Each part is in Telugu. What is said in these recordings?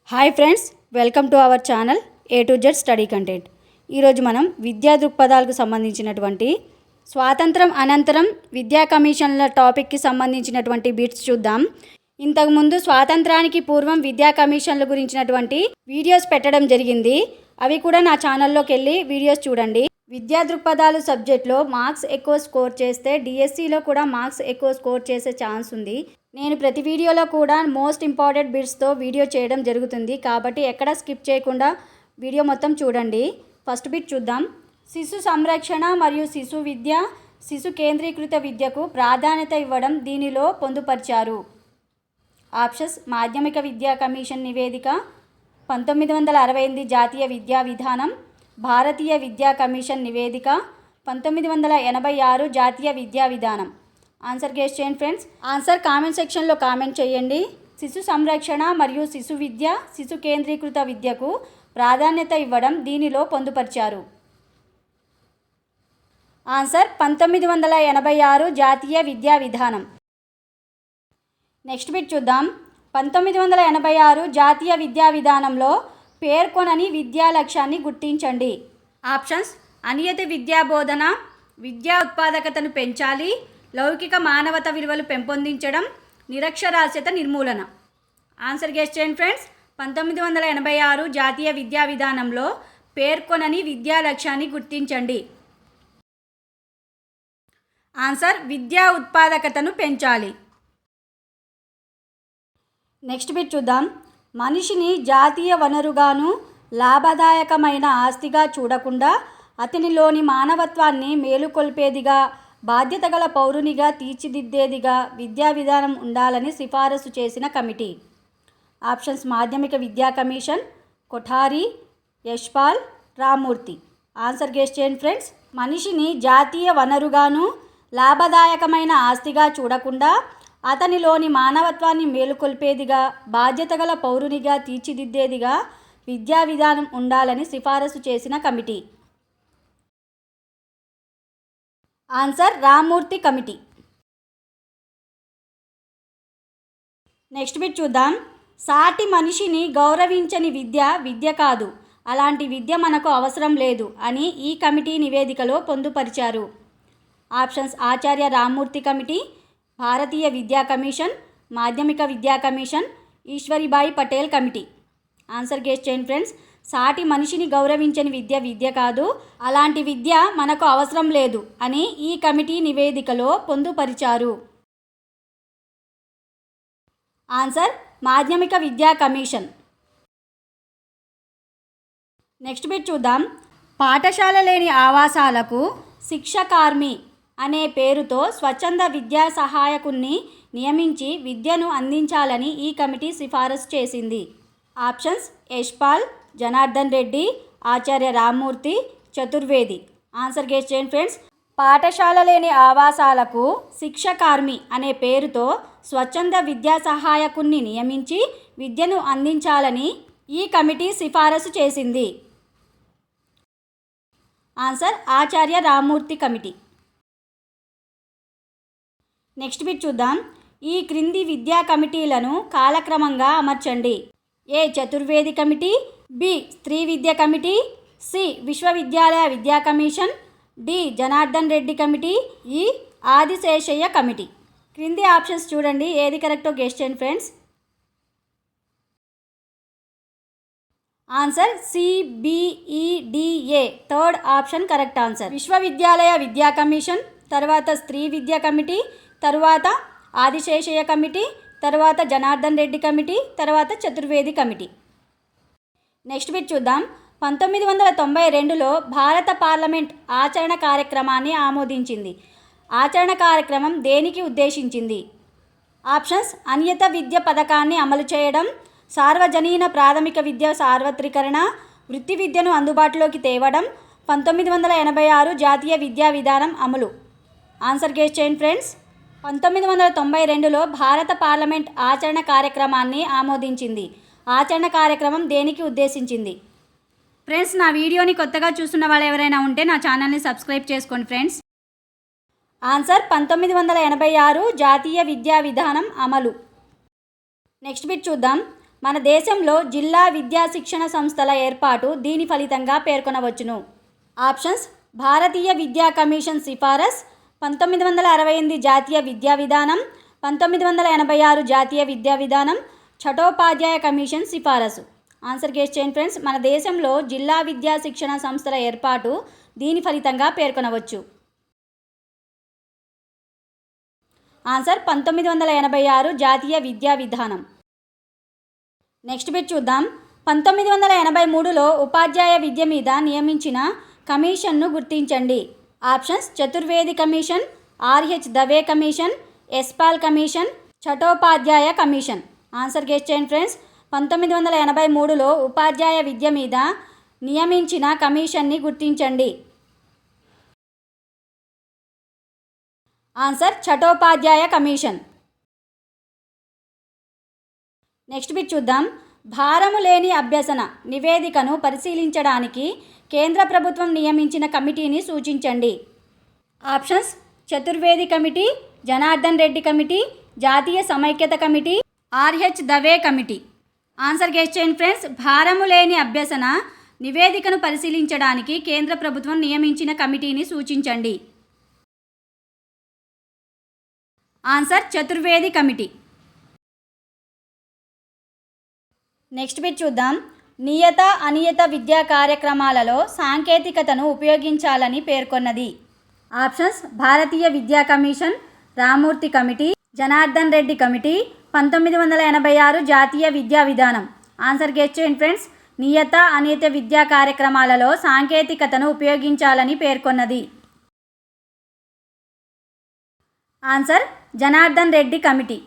Hi friends, welcome to our channel A to Z study content. ఈరోజు మనం విద్యా దృక్పథాలకు సంబంధించినటువంటి స్వాతంత్రం అనంతరం విద్యా కమిషన్ల టాపిక్కి సంబంధించినటువంటి బిట్స్ చూద్దాం. ఇంతకుముందు స్వాతంత్రానికి పూర్వం విద్యా కమిషన్ల గురించినటువంటి వీడియోస్ పెట్టడం జరిగింది. అవి కూడా నా ఛానల్లోకి వెళ్ళి వీడియోస్ చూడండి. విద్యా దృక్పథాలు సబ్జెక్ట్లో మార్క్స్ ఎక్కువ స్కోర్ చేస్తే డిఎస్సిలో కూడా మార్క్స్ ఎక్కువ స్కోర్ చేసే ఛాన్స్ ఉంది. నేను ప్రతి వీడియోలో కూడా మోస్ట్ ఇంపార్టెంట్ బిట్స్తో వీడియో చేయడం జరుగుతుంది, కాబట్టి ఎక్కడ స్కిప్ చేయకుండా వీడియో మొత్తం చూడండి. ఫస్ట్ బిట్ చూద్దాం. శిశు సంరక్షణ మరియు శిశు విద్య, శిశు కేంద్రీకృత విద్యకు ప్రాధాన్యత ఇవ్వడం దీనిలో పొందుపరిచారు. ఆప్షన్స్: మాధ్యమిక విద్యా కమిషన్ నివేదిక, 1968 జాతీయ విద్యా విధానం, భారతీయ విద్యా కమిషన్ నివేదిక, 1986 జాతీయ విద్యా విధానం. ఆన్సర్ గెస్ చేయండి ఫ్రెండ్స్. ఆన్సర్ కామెంట్ సెక్షన్లో కామెంట్ చేయండి. శిశు సంరక్షణ మరియు శిశు విద్య, శిశు కేంద్రీకృత విద్యకు ప్రాధాన్యత ఇవ్వడం దీనిలో పొందుపరిచారు. ఆన్సర్ 1986 జాతీయ విద్యా విధానం. నెక్స్ట్ బిట్ చూద్దాం. 1986 జాతీయ విద్యా విధానంలో పేర్కొనని విద్యా లక్ష్యాన్ని గుర్తించండి. ఆప్షన్స్: అనియత విద్యా బోధన, విద్యా ఉత్పాదకతను పెంచాలి, లౌకిక మానవత విలువలు పెంపొందించడం, నిరక్షరాస్యత నిర్మూలన. ఆన్సర్ గెస్ చేయండి ఫ్రెండ్స్. 1986 జాతీయ విద్యా విధానంలో పేర్కొనని విద్యా లక్ష్యాన్ని గుర్తించండి. ఆన్సర్: విద్యా ఉత్పాదకతను పెంచాలి. నెక్స్ట్ బిట్ చూద్దాం. మనిషిని జాతీయ వనరుగాను లాభదాయకమైన ఆస్తిగా చూడకుండా అతనిలోని మానవత్వాన్ని మేలుకొల్పేదిగా, బాధ్యత గల పౌరునిగా తీర్చిదిద్దేదిగా విద్యా విధానం ఉండాలని సిఫారసు చేసిన కమిటీ. ఆప్షన్స్: మాధ్యమిక విద్యా commission, Kothari, Yashpal, Rammurthy. Answer guess చేయండి ఫ్రెండ్స్. మనిషిని జాతీయ వనరుగాను లాభదాయకమైన ఆస్తిగా చూడకుండా అతనిలోని మానవత్వాన్ని మేలుకొల్పేదిగా, బాధ్యత గల పౌరునిగా తీర్చిదిద్దేదిగా విద్యా విధానం ఉండాలని సిఫారసు చేసిన committee. Answer: Rammurthy committee. Next bit చూద్దాం. సాటి మనిషిని గౌరవించని విద్య విద్య కాదు, అలాంటి విద్య మనకు అవసరం లేదు అని ఈ కమిటీ నివేదికలో పొందుపరిచారు. ఆప్షన్స్: ఆచార్య రామ్మూర్తి కమిటీ, భారతీయ విద్యా కమిషన్, మాధ్యమిక విద్యా commission, Eshwari Bai Patel committee. Answer guess చేయండి ఫ్రెండ్స్. సాటి మనిషిని గౌరవించని విద్య విద్య కాదు, అలాంటి విద్య మనకు అవసరం లేదు అని ఈ కమిటీ నివేదికలో పొందుపరిచారు. ఆన్సర్: మాధ్యమిక విద్యా కమిషన్. నెక్స్ట్ బిట్ చూద్దాం. పాఠశాల లేని ఆవాసాలకు శిక్షకార్మి అనే పేరుతో స్వచ్ఛంద విద్యా సహాయకుణ్ణి నియమించి విద్యను అందించాలని ఈ కమిటీ సిఫారసు చేసింది. ఆప్షన్స్: యశ్పాల్, జనార్దన్ రెడ్డి, ఆచార్య రామ్మూర్తి, చతుర్వేది. ఆన్సర్ గెస్ చేయండి ఫ్రెండ్స్. పాఠశాల లేని ఆవాసాలకు శిక్షకార్మి అనే పేరుతో స్వచ్ఛంద విద్యా సహాయకుణ్ణి నియమించి విద్యను అందించాలని ఈ కమిటీ సిఫారసు చేసింది. Answer: Acharya Rammurthy committee. Next bit చూద్దాం. ఈ క్రింది విద్యా కమిటీలను కాలక్రమంగా అమర్చండి. ఏ. Chaturvedi committee, B. స్త్రీ విద్య కమిటీ, సి. విశ్వవిద్యాలయ విద్యా commission, D. Janardhan Reddy committee, E. Adiseshaiah committee. క్రింది ఆప్షన్స్ చూడండి, ఏది కరెక్టో గెస్ చేయండి friends. Answer CBEDA, third option correct answer. విశ్వవిద్యాలయ విద్యా కమిషన్, తర్వాత స్త్రీ విద్యా కమిటీ, తర్వాత ఆదిశేషయ్య కమిటీ, తర్వాత జనార్దన్ రెడ్డి కమిటీ, తర్వాత చతుర్వేది కమిటీ. నెక్స్ట్ బిట్ చూద్దాం. 1992లో భారత పార్లమెంట్ ఆచరణ కార్యక్రమాన్ని ఆమోదించింది. ఆచరణ కార్యక్రమం దేనికి ఉద్దేశించింది? ఆప్షన్స్: అనియత విద్య పథకాన్ని అమలు చేయడం, సార్వజనీన ప్రాథమిక విద్య సార్వత్రీకరణ, వృత్తి విద్యను అందుబాటులోకి తేవడం, 1986 జాతీయ విద్యా విధానం అమలు. ఆన్సర్ గెస్ చేయండి ఫ్రెండ్స్. 1992లో భారత పార్లమెంట్ ఆచరణ కార్యక్రమాన్ని ఆమోదించింది. ఆచరణ కార్యక్రమం దేనికి ఉద్దేశించింది? ఫ్రెండ్స్, నా వీడియోని కొత్తగా చూస్తున్న వాళ్ళు ఎవరైనా ఉంటే నా ఛానల్ని సబ్స్క్రైబ్ చేసుకోండి ఫ్రెండ్స్. ఆన్సర్: 1986 జాతీయ విద్యా విధానం అమలు. నెక్స్ట్ బిట్ చూద్దాం. మన దేశంలో జిల్లా విద్యా శిక్షణ సంస్థల ఏర్పాటు దీని ఫలితంగా పేర్కొనవచ్చును. ఆప్షన్స్: భారతీయ విద్యా కమిషన్ సిఫారస్, 1968 జాతీయ విద్యా విధానం, 1986 జాతీయ విద్యా విధానం, ఛటోపాధ్యాయ కమిషన్ సిఫారసు. ఆన్సర్ గెస్ చేయండి ఫ్రెండ్స్. మన దేశంలో జిల్లా విద్యా శిక్షణ సంస్థల ఏర్పాటు దీని ఫలితంగా పేర్కొనవచ్చు. ఆన్సర్ 1986 జాతీయ విద్యా విధానం. నెక్స్ట్ బిట్ చూద్దాం. 1983లో ఉపాధ్యాయ విద్య మీద నియమించిన కమిషన్ను గుర్తించండి. Options: Chaturvedi commission, RH Dave commission, Yashpal commission, Chattopadhyay commission. Answer guess చేయండి ఫ్రెండ్స్. 1983లో ఉపాధ్యాయ విద్య మీద నియమించిన కమిషన్ని గుర్తించండి. Answer: Chattopadhyay commission. Next bit చూద్దాం. భారము లేని అభ్యసన నివేదికను పరిశీలించడానికి కేంద్ర ప్రభుత్వం నియమించిన కమిటీని సూచించండి. Options: Chaturvedi committee, Janardhan Reddy committee, జాతీయ సమైక్యత committee, RH Dave committee. Answer guess చేయండి ఫ్రెండ్స్. భారము లేని అభ్యసన నివేదికను పరిశీలించడానికి కేంద్ర ప్రభుత్వం నియమించిన కమిటీని సూచించండి. Answer: Chaturvedi committee. Next bit చూద్దాం. నియత అనియత విద్యా కార్యక్రమాలలో సాంకేతికతను ఉపయోగించాలని పేర్కొన్నది. ఆప్షన్స్: భారతీయ విద్యా commission, Ramamurthy committee, Janardhan Reddy committee, 1986 జాతీయ విద్యా విధానం. ఆన్సర్ గెస్ చేయండి ఫ్రెండ్స్. నియత అనియత విద్యా కార్యక్రమాలలో సాంకేతికతను ఉపయోగించాలని పేర్కొన్నది. Answer: Janardhan Reddy committee.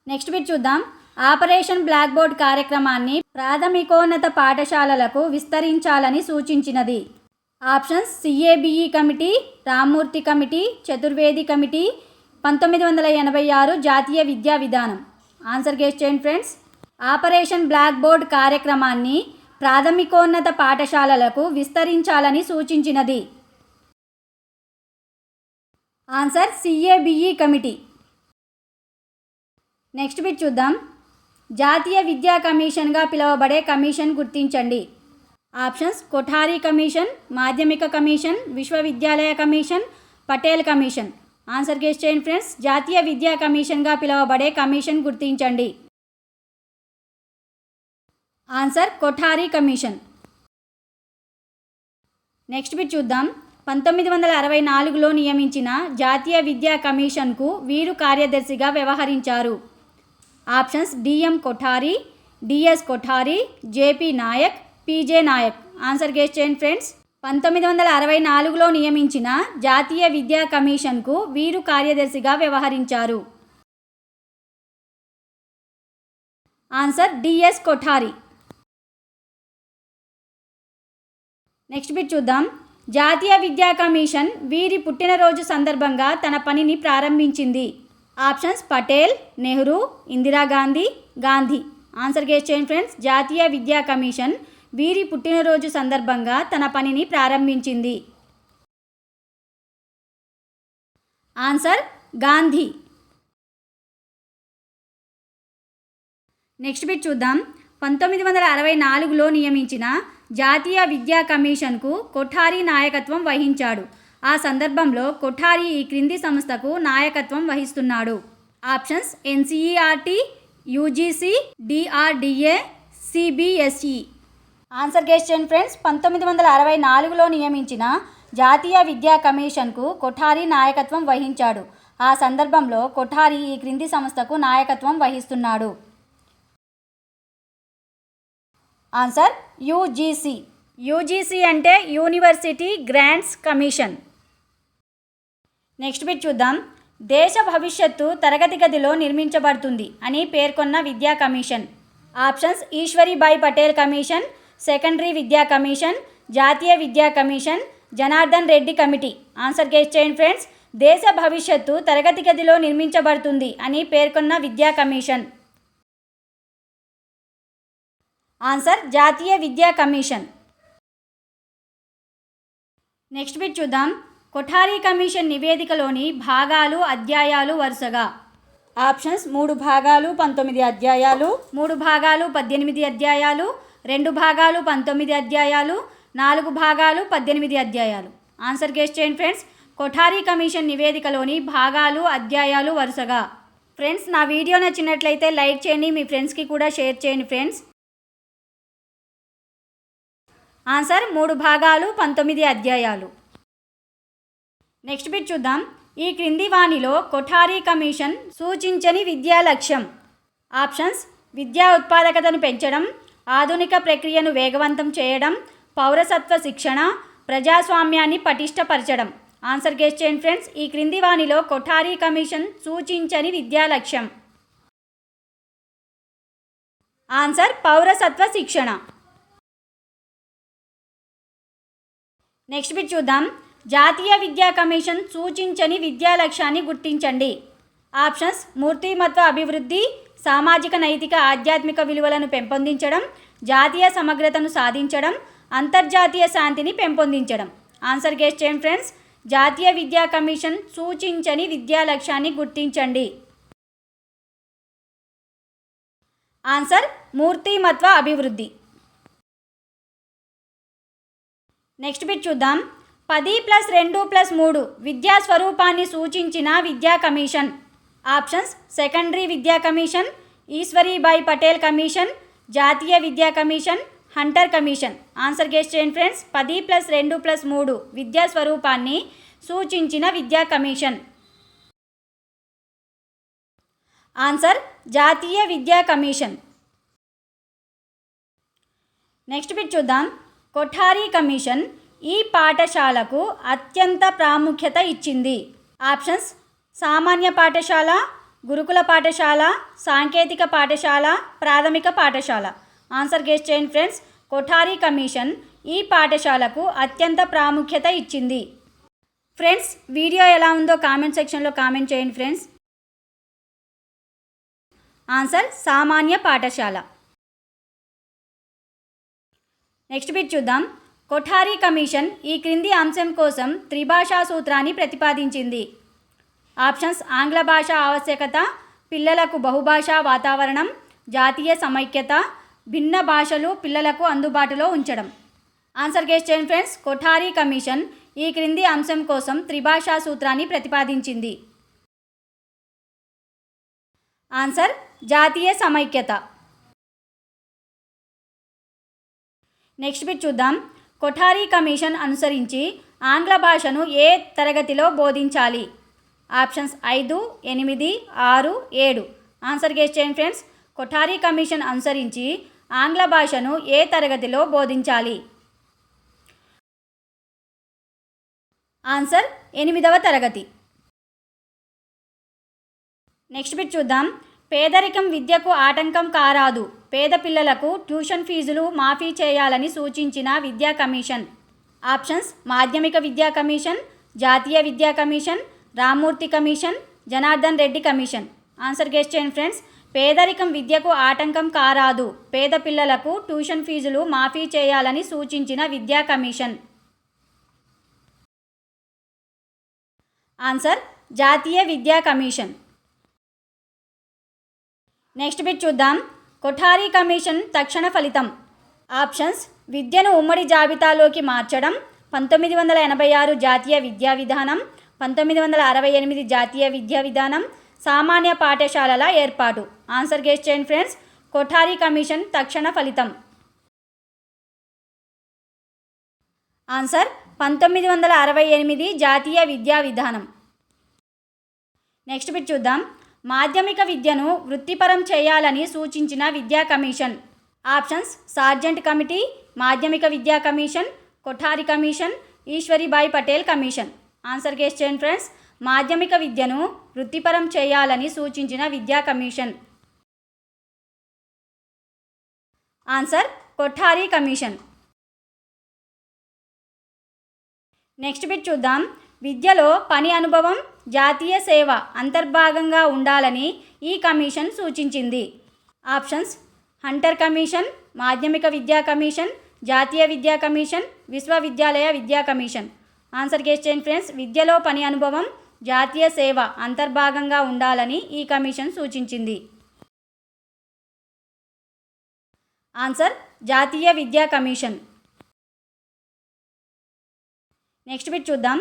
Next bit చూద్దాం. ఆపరేషన్ బ్లాక్ బోర్డ్ కార్యక్రమాన్ని ప్రాథమికోన్నత పాఠశాలలకు విస్తరించాలని సూచించినది. Options: CABE committee, Ramamurthy committee, Chaturvedi committee, 1986 జాతీయ విద్యా విధానం. ఆన్సర్ గెస్ చేయండి ఫ్రెండ్స్. ఆపరేషన్ బ్లాక్ బోర్డ్ కార్యక్రమాన్ని ప్రాథమికోన్నత పాఠశాలలకు విస్తరించాలని సూచించినది. Answer: CABE committee. Next bit చూద్దాం. జాతీయ విద్యా కమిషన్గా పిలువబడే కమిషన్ గుర్తించండి. ఆప్షన్స్: కొఠారీ కమిషన్, మాధ్యమిక కమిషన్, విశ్వవిద్యాలయ commission, Patel commission. Answer guess చేయండి ఫ్రెండ్స్. జాతీయ విద్యా కమిషన్గా పిలువబడే కమిషన్ గుర్తించండి. Answer: Kothari commission. Next bit చూద్దాం. 1964లో నియమించిన జాతీయ విద్యా కమిషన్కు వీరు కార్యదర్శిగా వ్యవహరించారు. Options: DM Kothari, DS Kothari, JP Nayak, PJ Nayak. Answer guess చేయండి ఫ్రెండ్స్. 1964లో నియమించిన జాతీయ విద్యా కమిషన్కు వీరు కార్యదర్శిగా వ్యవహరించారు. Answer: DS Kothari. Next bit చూద్దాం. జాతీయ విద్యా కమిషన్ వీరి పుట్టినరోజు సందర్భంగా తన పనిని ప్రారంభించింది. Options: Patel, Nehru, Indira Gandhi, Gandhi. Answer guess చేయండి ఫ్రెండ్స్. జాతీయ విద్యా కమిషన్ వీరి పుట్టినరోజు సందర్భంగా తన పనిని ప్రారంభించింది. ఆన్సర్: గాంధీ. నెక్స్ట్ బిట్ చూద్దాం. 1964లో నియమించిన జాతీయ విద్యా కమిషన్కు కొఠారీ నాయకత్వం వహించాడు. ఆ సందర్భంలో కొఠారీ ఈ క్రింది సంస్థకు నాయకత్వం వహిస్తున్నాడు. Options: NCERT, UGC, DRDA, CBSE. Answer guess చేయండి ఫ్రెండ్స్. 1964లో నియమించిన జాతీయ విద్యా కమిషన్కు కొఠారీ నాయకత్వం వహించాడు. ఆ సందర్భంలో కొఠారీ ఈ క్రింది సంస్థకు నాయకత్వం వహిస్తున్నాడు. Answer: UGC. యూజీసీ అంటే university grants commission. Next bit చూద్దాం. దేశ భవిష్యత్తు తరగతి గదిలో నిర్మించబడుతుంది అని పేర్కొన్న విద్యా commission. Options: Eshwaribai Patel commission, secondary విద్యా కమిషన్, జాతీయ విద్యా commission, Janardhan Reddy committee. Answer guess చేయండి ఫ్రెండ్స్. దేశ భవిష్యత్తు తరగతి గదిలో నిర్మించబడుతుంది అని పేర్కొన్న విద్యా కమిషన్. ఆన్సర్: జాతీయ విద్యా కమిషన్. నెక్స్ట్ బిట్ చూద్దాం. కొఠారీ కమిషన్ నివేదికలోని భాగాలు, అధ్యాయాలు వరుసగా. ఆప్షన్స్ 3 భాగాలు 19 అధ్యాయాలు, 3 భాగాలు 18 అధ్యాయాలు, 2 భాగాలు 19 అధ్యాయాలు, 4 భాగాలు 18 అధ్యాయాలు. ఆన్సర్ గెస్ చేయండి ఫ్రెండ్స్. కొఠారీ కమిషన్ నివేదికలోని భాగాలు అధ్యాయాలు వరుసగా. ఫ్రెండ్స్, నా వీడియో నచ్చినట్లయితే లైక్ చేయండి, మీ ఫ్రెండ్స్కి కూడా షేర్ చేయండి ఫ్రెండ్స్. ఆన్సర్ 3 భాగాలు 19 అధ్యాయాలు. నెక్స్ట్ బిట్ చూద్దాం. ఈ క్రింది వానిలో కొఠారీ కమిషన్ సూచించని విద్యా లక్ష్యం. ఆప్షన్స్: విద్యా ఉత్పాదకతను పెంచడం, ఆధునిక ప్రక్రియను వేగవంతం చేయడం, పౌరసత్వ శిక్షణ, ప్రజాస్వామ్యాన్ని పటిష్టపరచడం. ఆన్సర్ గెస్ చేయండి ఫ్రెండ్స్. ఈ క్రింది వానిలో కొఠారీ కమిషన్ సూచించని విద్యా లక్ష్యం. ఆన్సర్: పౌరసత్వ శిక్షణ. నెక్స్ట్ బిట్ చూద్దాం. జాతీయ విద్యా కమిషన్ సూచించని విద్యా లక్ష్యాన్ని గుర్తించండి. ఆప్షన్స్: మూర్తిమత్వ అభివృద్ధి, సామాజిక నైతిక ఆధ్యాత్మిక విలువలను పెంపొందించడం, జాతీయ సమగ్రతను సాధించడం, అంతర్జాతీయ శాంతిని పెంపొందించడం. ఆన్సర్ గెస్ చేయండి ఫ్రెండ్స్. జాతీయ విద్యా కమిషన్ సూచించని విద్యా లక్ష్యాన్ని గుర్తించండి. ఆన్సర్: మూర్తిమత్వ అభివృద్ధి. నెక్స్ట్ బిట్ చూద్దాం. 10+2+3 విద్యా స్వరూపాన్ని సూచించిన విద్యా కమిషన్. ఆప్షన్స్: సెకండరీ విద్యా కమిషన్, ఈశ్వరీబాయి పటేల్ కమిషన్, జాతీయ విద్యా commission, Hunter commission. Answer guess చేయండి ఫ్రెండ్స్. 10+2+3 విద్యా స్వరూపాన్ని సూచించిన విద్యా కమిషన్. ఆన్సర్: జాతీయ విద్యా కమిషన్. నెక్స్ట్ బిట్ చూద్దాం. కొఠారీ కమిషన్ ఈ పాఠశాలకు అత్యంత ప్రాముఖ్యత ఇచ్చింది. ఆప్షన్స్: సామాన్య పాఠశాల, గురుకుల పాఠశాల, సాంకేతిక పాఠశాల, ప్రాథమిక పాఠశాల. ఆన్సర్ గెస్ చేయండి ఫ్రెండ్స్. కొఠారీ కమిషన్ ఈ పాఠశాలకు అత్యంత ప్రాముఖ్యత ఇచ్చింది. ఫ్రెండ్స్, వీడియో ఎలా ఉందో కామెంట్ సెక్షన్లో కామెంట్ చేయండి ఫ్రెండ్స్. ఆన్సర్: సామాన్య పాఠశాల. నెక్స్ట్ బిట్ చూద్దాం. కొఠారీ కమిషన్ ఈ క్రింది అంశం కోసం త్రిభాషా సూత్రాన్ని ప్రతిపాదించింది. ఆప్షన్స్: ఆంగ్ల భాష ఆవశ్యకత, పిల్లలకు బహుభాషా వాతావరణం, జాతీయ సమైక్యత, భిన్న భాషలు పిల్లలకు అందుబాటులో ఉంచడం. ఆన్సర్ గెస్ చేయండి ఫ్రెండ్స్. కొఠారీ కమిషన్ ఈ క్రింది అంశం కోసం త్రిభాషా సూత్రాన్ని ప్రతిపాదించింది. ఆన్సర్: జాతీయ సమైక్యత. నెక్స్ట్ బిట్ చూద్దాం. కొఠారీ కమిషన్ అనుసరించి ఆంగ్ల భాషను ఏ తరగతిలో బోధించాలి. ఆప్షన్స్: 5, 8, 6, 7. ఆన్సర్ గెస్ చేయండి ఫ్రెండ్స్. కొఠారీ కమిషన్ అనుసరించి ఆంగ్ల భాషను ఏ తరగతిలో బోధించాలి. ఆన్సర్: 8వ తరగతి. నెక్స్ట్ బిట్ చూద్దాం. పేదరికం విద్యకు ఆటంకం కారాదు, పేద పిల్లలకు ట్యూషన్ ఫీజులు మాఫీ చేయాలని సూచించిన విద్యా కమిషన్. ఆప్షన్స్: మాధ్యమిక విద్యా కమిషన్, జాతీయ విద్యా commission, Rammurthy commission, Janardhan Reddy commission. Answer guess చేయండి ఫ్రెండ్స్. పేదరికం విద్యకు ఆటంకం కారాదు, పేద పిల్లలకు ట్యూషన్ ఫీజులు మాఫీ చేయాలని సూచించిన విద్యా కమిషన్. ఆన్సర్: జాతీయ విద్యా కమిషన్. నెక్స్ట్ బిట్ చూద్దాం. కొఠారీ కమిషన్ తక్షణ ఫలితం. ఆప్షన్స్: విద్యను ఉమ్మడి జాబితాలోకి మార్చడం, 1986 జాతీయ విద్యా విధానం, 1968 జాతీయ విద్యా విధానం, సామాన్య పాఠశాలల ఏర్పాటు. ఆన్సర్ గెస్ చేయండి ఫ్రెండ్స్. కొఠారీ కమిషన్ తక్షణ ఫలితం. ఆన్సర్: 1968 జాతీయ విద్యా విధానం. నెక్స్ట్ బిట్ చూద్దాం. మాధ్యమిక విద్యను వృత్తిపరం చేయాలని సూచించిన విద్యా కమిషన్. ఆప్షన్స్: సార్జెంట్ కమిటీ, మాధ్యమిక విద్యా commission, Kothari commission, Eshwari Bai Patel commission. Answer guess చేయండి ఫ్రెండ్స్. మాధ్యమిక విద్యను వృత్తిపరం చేయాలని సూచించిన విద్యా commission. Answer: Kothari commission. Next bit చూద్దాం. విద్యలో పని అనుభవం, జాతీయ సేవ అంతర్భాగంగా ఉండాలని ఈ కమిషన్ సూచించింది. ఆప్షన్స్: హంటర్ కమిషన్, మాధ్యమిక విద్యా కమిషన్, జాతీయ విద్యా కమిషన్, విశ్వవిద్యాలయ విద్యా కమిషన్. ఆన్సర్ గెస్ చేయండి ఫ్రెండ్స్. విద్యలో పని అనుభవం, జాతీయ సేవ అంతర్భాగంగా ఉండాలని ఈ కమిషన్ సూచించింది. ఆన్సర్ జాతీయ విద్యా కమిషన్. నెక్స్ట్ బిట్ చూద్దాం.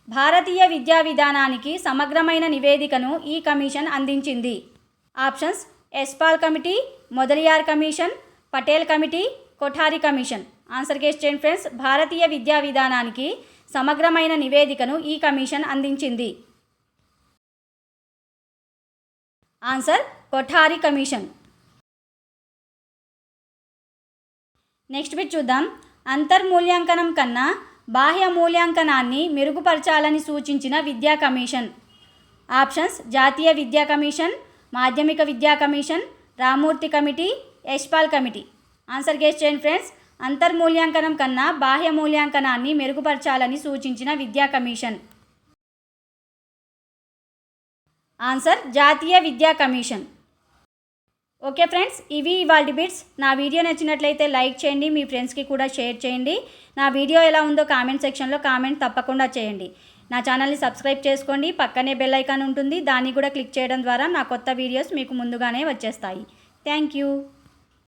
భారతీయ విద్యా విధానానికి సమగ్రమైన నివేదికను ఈ కమిషన్ అందించింది. Options Yashpal committee, Mudaliar commission, Patel committee, Kothari commission. Answer guess చేయండి ఫ్రెండ్స్. భారతీయ విద్యా విధానానికి సమగ్రమైన నివేదికను ఈ కమిషన్ అందించింది. Answer Kothari commission. Next bit చూద్దాం. అంతర్మూల్యాంకనం కన్నా బాహ్య మూల్యాంకనాన్ని మెరుగుపరచాలని సూచించిన విద్యా కమిషన్. ఆప్షన్స్ జాతీయ విద్యా కమిషన్, మాధ్యమిక విద్యా commission, Ramamurthy committee, Yashpal committee. Answer guess చేయండి ఫ్రెండ్స్. అంతర్మూల్యాంకనం కన్నా బాహ్య మూల్యాంకనాన్ని మెరుగుపరచాలని సూచించిన విద్యా కమిషన్. ఆన్సర్ జాతీయ విద్యా కమిషన్. ఓకే ఫ్రెండ్స్, ఇవి ఇవాల్టి బిట్స్. నా వీడియో నచ్చినట్లయితే లైక్ చేయండి, మీ ఫ్రెండ్స్కి కూడా షేర్ చేయండి. నా వీడియో ఎలా ఉందో కామెంట్ సెక్షన్లో కామెంట్ తప్పకుండా చేయండి. నా ఛానల్ని సబ్స్క్రైబ్ చేసుకోండి. పక్కనే బెల్ ఐకాన్ ఉంటుంది, దాన్ని కూడా క్లిక్ చేయడం ద్వారా నా కొత్త వీడియోస్ మీకు ముందుగానే వచ్చేస్తాయి. Thank you.